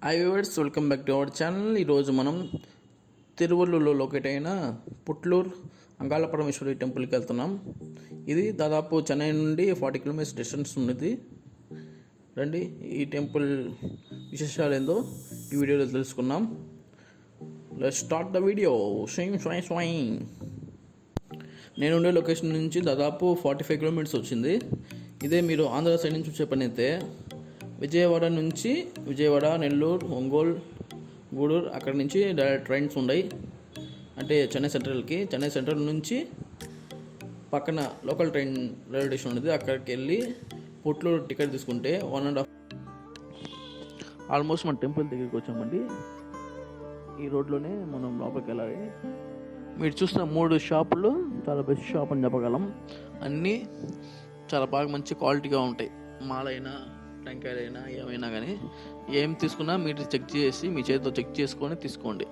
Hi viewers, welcome back to our channel. ఈరోజు మనం తిరువల్లూరులో locate అయిన పుట్లూరు అంగాళ పరమేశ్వరి టెంపుల్కి వెళ్తున్నాం. ఇది దాదాపు చెన్నై నుండి 40 కిలోమీటర్స్ డిస్టెన్స్ ఉన్నది. రండి, ఈ టెంపుల్ విశేషాలు ఏందో ఈ వీడియోలో తెలుసుకున్నాం. Let's start the video. నేను ఉండే లొకేషన్ నుంచి దాదాపు 45 కిలోమీటర్స్ వచ్చింది. ఇదే మీరు ఆంధ్ర సైడ్ నుంచి వచ్చే పని అయితే విజయవాడ, నెల్లూరు, ఒంగోలు, గూడూరు అక్కడ నుంచి డైరెక్ట్ ట్రైన్స్ ఉన్నాయి. అంటే చెన్నై సెంట్రల్ నుంచి పక్కన లోకల్ ట్రైన్ రైల్వే స్టేషన్ ఉంది. అక్కడికి వెళ్ళి పుట్లూరు టికెట్ తీసుకుంటే 1.5 ఆల్మోస్ట్ మన టెంపుల్ దగ్గరికి వచ్చామండి. ఈ రోడ్లోనే మనం లోపలికి వెళ్ళాలి. మీరు చూస్తున్న 3 షాపులు చాలా బెస్ట్ షాప్ అని చెప్పగలం. అన్నీ చాలా బాగా మంచి క్వాలిటీగా ఉంటాయి. మాలైనా టెంకాయలైనా ఏమైనా కానీ ఏం తీసుకున్నా మీరు చెక్ చేసి మీ చేతితో చెక్ చేసుకొని తీసుకోండి.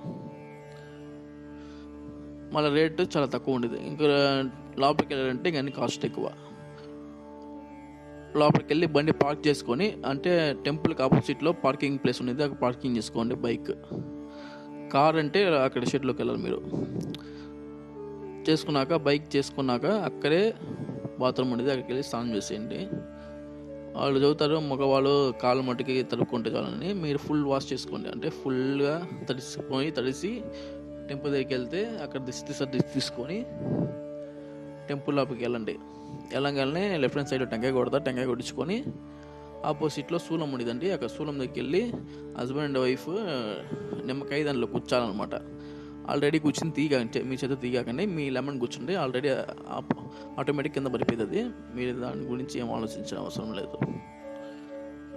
మళ్ళీ రేటు చాలా తక్కువ ఉండేది. ఇంకా లోపలికి వెళ్ళాలంటే ఇంక అన్ని కాస్ట్ ఎక్కువ. లోపలికి వెళ్ళి బండి పార్క్ చేసుకొని, అంటే టెంపుల్కి ఆపోజిట్లో పార్కింగ్ ప్లేస్ ఉండేది, అక్కడ పార్కింగ్ చేసుకోండి. బైక్, కార్ అంటే అక్కడ షెడ్లోకి వెళ్ళాలి. మీరు బైక్ చేసుకున్నాక అక్కడే బాత్రూమ్ ఉండేది, అక్కడికి వెళ్ళి స్నానం చేసేయండి. వాళ్ళు చదువుతారు మగవాళ్ళు కాళ్ళు మట్టుకి తడుపుకుంటే చాలని. మీరు ఫుల్ వాష్ చేసుకోండి. అంటే ఫుల్గా తడిసి టెంపుల్ దగ్గరికి వెళ్తే అక్కడ దిష్టి తీసుకొని టెంపుల్ లోపలికి వెళ్ళంగానే లెఫ్ట్ హ్యాండ్ సైడ్లో టెంకాయ కొట్టించుకొని ఆపోజిట్లో శూలం ఉండేదండి. అక్కడ శూలం దగ్గరికి వెళ్ళి హస్బెండ్ అండ్ వైఫ్ నిమ్మకాయ దాంట్లో కూర్చోాలన్నమాట. ఆల్రెడీ కూర్చుని మీ చేత తీగాకండి, మీ లెమన్ కూర్చుంటే ఆల్రెడీ ఆటోమేటిక్ కింద పడిపోతుంది. మీరు దాని గురించి ఏం ఆలోచించిన అవసరం లేదు.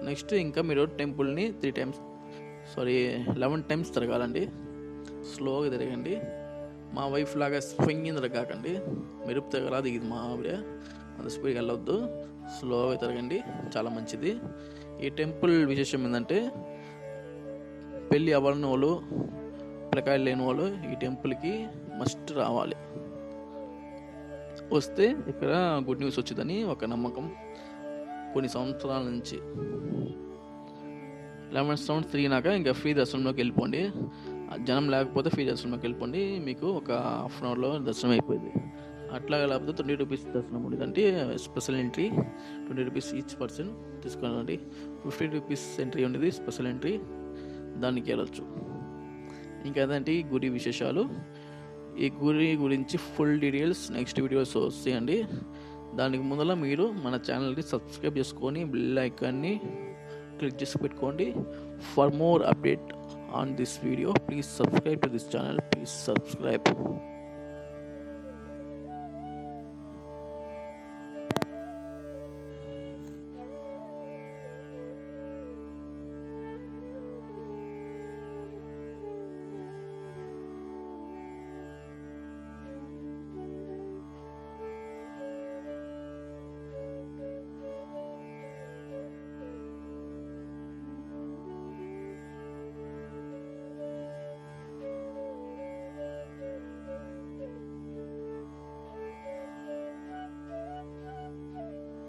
నెక్స్ట్ ఇంకా మీరు టెంపుల్ని 11 టైమ్స్ తిరగాలండి. స్లోగా తిరగండి. మా వైఫ్ లాగా స్వింగ్ తిరగాకండి. మెరుపు తిరగరాదు, ఇది మా ఆవిడ, అంత స్పీడ్గా వెళ్ళొద్దు. స్లోగా తిరగండి, చాలా మంచిది. ఈ టెంపుల్ విశేషం ఏంటంటే పెళ్ళి అవ్వాలని వాళ్ళు, పిల్లకాయలు లేని వాళ్ళు ఈ టెంపుల్కి మస్ట్ రావాలి. వస్తే ఇక్కడ గుడ్ న్యూస్ వచ్చిందని ఒక నమ్మకం కొన్ని సంవత్సరాల నుంచి. 11 రౌండ్స్ తిరిగినాక ఇంకా ఫ్రీ దర్శనంలోకి వెళ్ళిపోండి. జనం లేకపోతే ఫ్రీ దర్శనంలోకి వెళ్ళిపోండి. మీకు ఒక హాఫ్ అన్ అవర్లో దర్శనం అయిపోయింది. అట్లా లేకపోతే 20 రూపీస్ దర్శనం ఉండేది. అంటే special entry 20 rupees each person తీసుకోనండి. 50 రూపీస్ ఎంట్రీ ఉండేది, స్పెషల్ ఎంట్రీ, దానికి వెళ్ళొచ్చు. ఇంకా అదంటే గుడి విశేషాలు. ఈ గుడి గురించి ఫుల్ డీటెయిల్స్ నెక్స్ట్ వీడియోస్ వస్తాయండి. దానికి ముందర మీరు మన ఛానల్ని సబ్స్క్రైబ్ చేసుకొని బెల్ ఐకాన్ని క్లిక్ చేసి పెట్టుకోండి. For more update on this video please subscribe to this channel. Please subscribe.